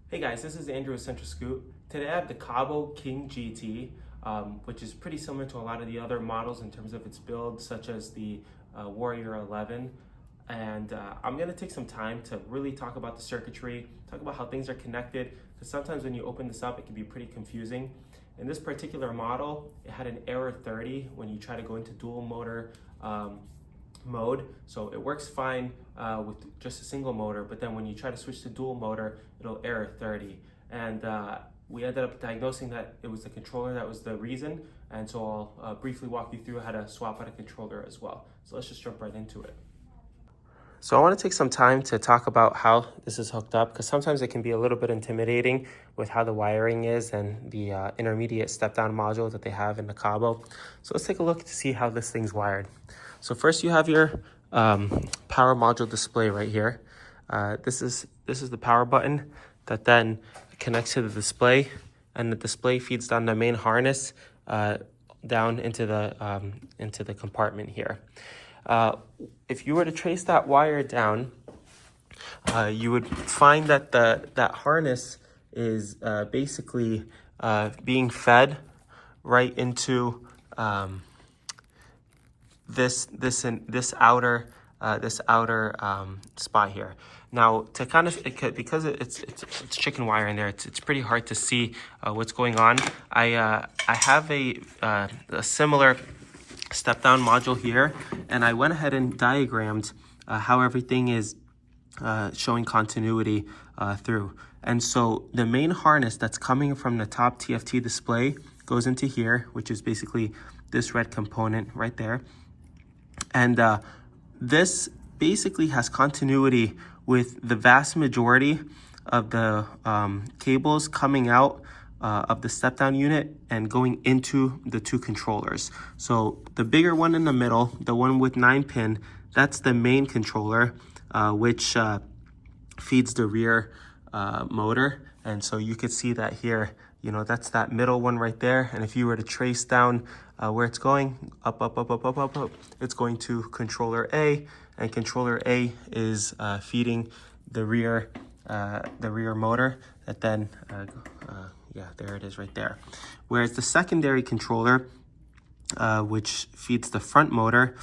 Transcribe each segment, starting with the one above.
Hey guys, this is Andrew with Central Scoop. Today I have the Kaabo King GT, which is pretty similar to a lot of the other models in terms of its build, such as the Warrior 11. And I'm going to take some time to really talk about the circuitry, talk about how things are connected, because sometimes when you open this up, it can be pretty confusing. In this particular model, it had an error 30 when you try to go into dual motor mode. So it works fine with just a single motor, but then when you try to switch to dual motor, it'll error 30. And we ended up diagnosing that it was the controller that was the reason. And so I'll briefly walk you through how to swap out a controller as well. So let's just jump right into it. So I want to take some time to talk about how this is hooked up, because sometimes it can be a little bit intimidating with how the wiring is and the intermediate step-down module that they have in the Kaabo. So let's take a look to see how this thing's wired. So first you have your power module display right here. This is the power button that then connects to the display, and the display feeds down the main harness down into the compartment here. If you were to trace that wire down, you would find that that harness is basically being fed right into this outer spot here. Now, to kind of, because it's chicken wire in there, it's pretty hard to see what's going on. I have a similar step down module here, and I went ahead and diagrammed how everything is showing continuity through. And so the main harness that's coming from the top TFT display goes into here, which is basically this red component right there. And this basically has continuity with the vast majority of the cables coming out of the step-down unit and going into the two controllers. So the bigger one in the middle, the one with 9-pin, that's the main controller, which feeds the rear motor. And so you could see that here, you know, that's that middle one right there. And if you were to trace down where it's going, up, it's going to controller A, and controller A is feeding the rear motor that then yeah, there it is right there. Whereas the secondary controller, which feeds the front motor,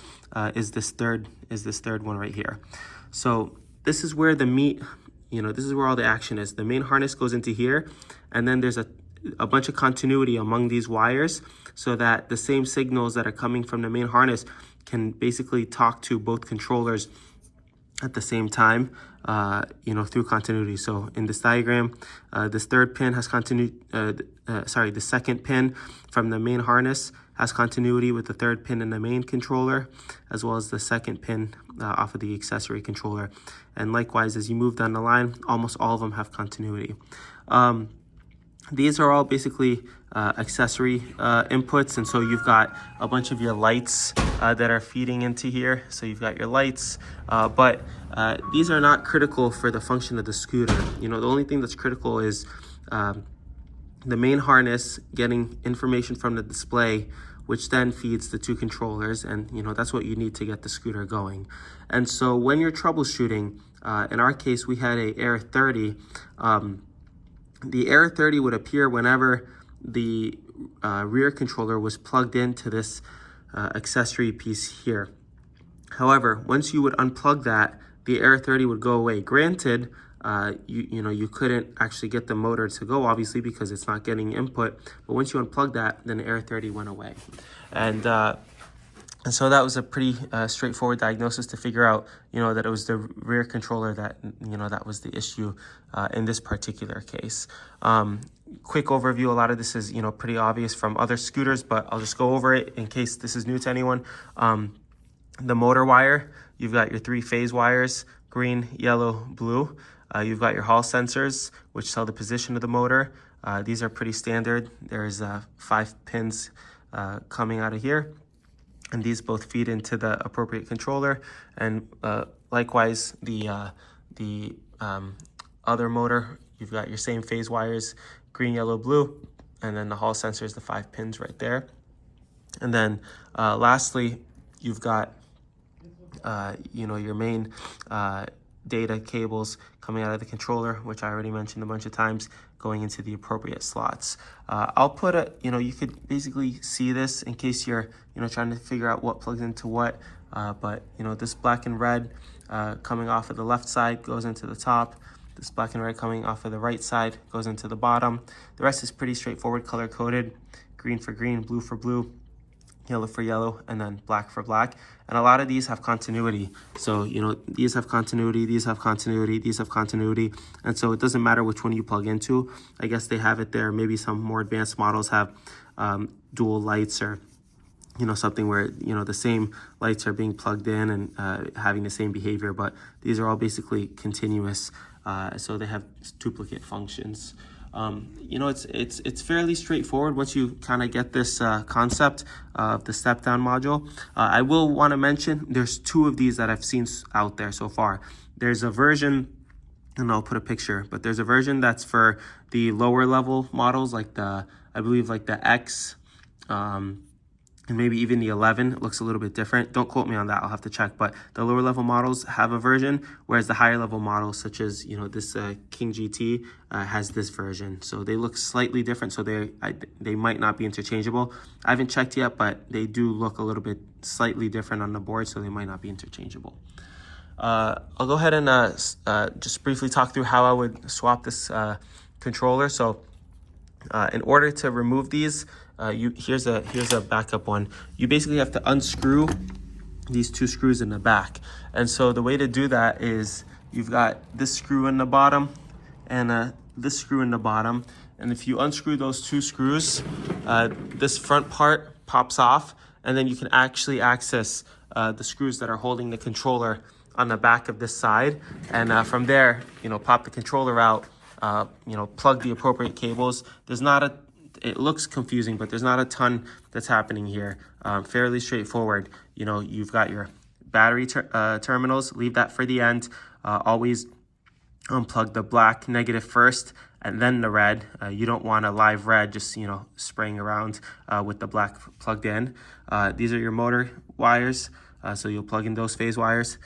is this third one right here. So this is where the meat, you know, this is where all the action is. The main harness goes into here, and then there's a bunch of continuity among these wires, so that the same signals that are coming from the main harness can basically talk to both controllers at the same time, you know, through continuity. So in this diagram, this third pin has continuity, the second pin from the main harness has continuity with the third pin in the main controller, as well as the second pin off of the accessory controller. And likewise, as you move down the line, almost all of them have continuity. These are all basically accessory inputs, and so you've got a bunch of your lights that are feeding into here. So you've got your lights, but these are not critical for the function of the scooter. You know, the only thing that's critical is the main harness getting information from the display, which then feeds the two controllers, and you know, that's what you need to get the scooter going. And so when you're troubleshooting, in our case, we had a error 30. The error 30 would appear whenever the rear controller was plugged into this accessory piece here. However, once you would unplug that, the error 30 would go away. Granted, you couldn't actually get the motor to go, obviously, because it's not getting input. But once you unplug that, then the error 30 went away. And so that was a pretty straightforward diagnosis to figure out, you know, that it was the rear controller that, you know, that was the issue in this particular case. Quick overview, a lot of this is, you know, pretty obvious from other scooters, but I'll just go over it in case this is new to anyone. The motor wire, you've got your 3-phase wires, green, yellow, blue. You've got your hall sensors, which tell the position of the motor. These are pretty standard. There's 5 pins coming out of here, and these both feed into the appropriate controller. And likewise, the other motor, you've got your same phase wires, green, yellow, blue, and then the hall sensor is the 5 pins right there. And then lastly, you've got you know, your main data cables coming out of the controller, which I already mentioned a bunch of times, going into the appropriate slots. I'll put a, you could basically see this in case you're, trying to figure out what plugs into what. But, this black and red coming off of the left side goes into the top. This black and red coming off of the right side goes into the bottom. The rest is pretty straightforward, color coded, green for green, blue for blue, yellow for yellow, and then black for black. And a lot of these have continuity. So, these have continuity, these have continuity, these have continuity. And so it doesn't matter which one you plug into. I guess they have it there. Maybe some more advanced models have dual lights, or, something where, the same lights are being plugged in and having the same behavior. But these are all basically continuous. So they have duplicate functions. It's fairly straightforward once you kind of get this concept of the step down module. I will want to mention there's two of these that I've seen out there so far. There's a version, and I'll put a picture, but there's a version that's for the lower level models, like I believe like the X, and maybe even the 11 looks a little bit different. Don't quote me on that, I'll have to check. But the lower level models have a version, whereas the higher level models, such as this King GT, has this version. So they look slightly different, so they might not be interchangeable. I haven't checked yet, but they do look a little bit slightly different on the board, so they might not be interchangeable. I'll go ahead and just briefly talk through how I would swap this controller. So in order to remove these, here's a backup one. You basically have to unscrew these two screws in the back. And so the way to do that is you've got this screw in the bottom and this screw in the bottom. And if you unscrew those two screws, this front part pops off, and then you can actually access the screws that are holding the controller on the back of this side. And from there, pop the controller out, plug the appropriate cables. It looks confusing, but there's not a ton that's happening here. Fairly straightforward. You've got your battery terminals, leave that for the end. Always unplug the black negative first and then the red. You don't want a live red just, spraying around with the black plugged in. These are your motor wires, so you'll plug in those phase wires.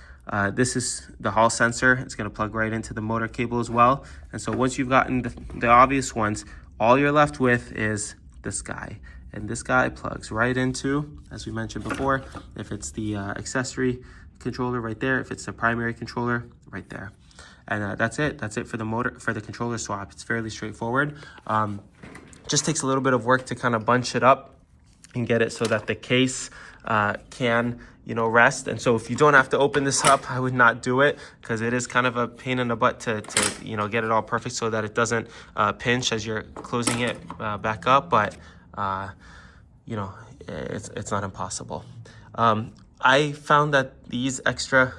This is the Hall sensor. It's going to plug right into the motor cable as well. And so once you've gotten the obvious ones, all you're left with is this guy. And this guy plugs right into, as we mentioned before, if it's the accessory controller right there, if it's the primary controller right there. And that's it. That's it for the controller swap. It's fairly straightforward. Just takes a little bit of work to kind of bunch it up and get it so that the case can rest. And so if you don't have to open this up, I would not do it, because it is kind of a pain in the butt to get it all perfect so that it doesn't pinch as you're closing it back up. But it's not impossible. I found that these extra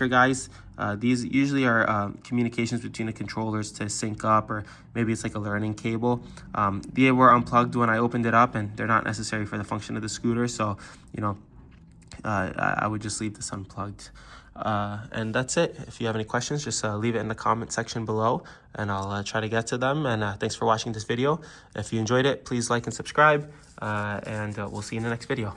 guys, these usually are communications between the controllers to sync up, or maybe it's like a learning cable. They were unplugged when I opened it up, and they're not necessary for the function of the scooter. So, I would just leave this unplugged. And that's it. If you have any questions, just leave it in the comment section below, and I'll try to get to them. And thanks for watching this video. If you enjoyed it, please like and subscribe, and we'll see you in the next video.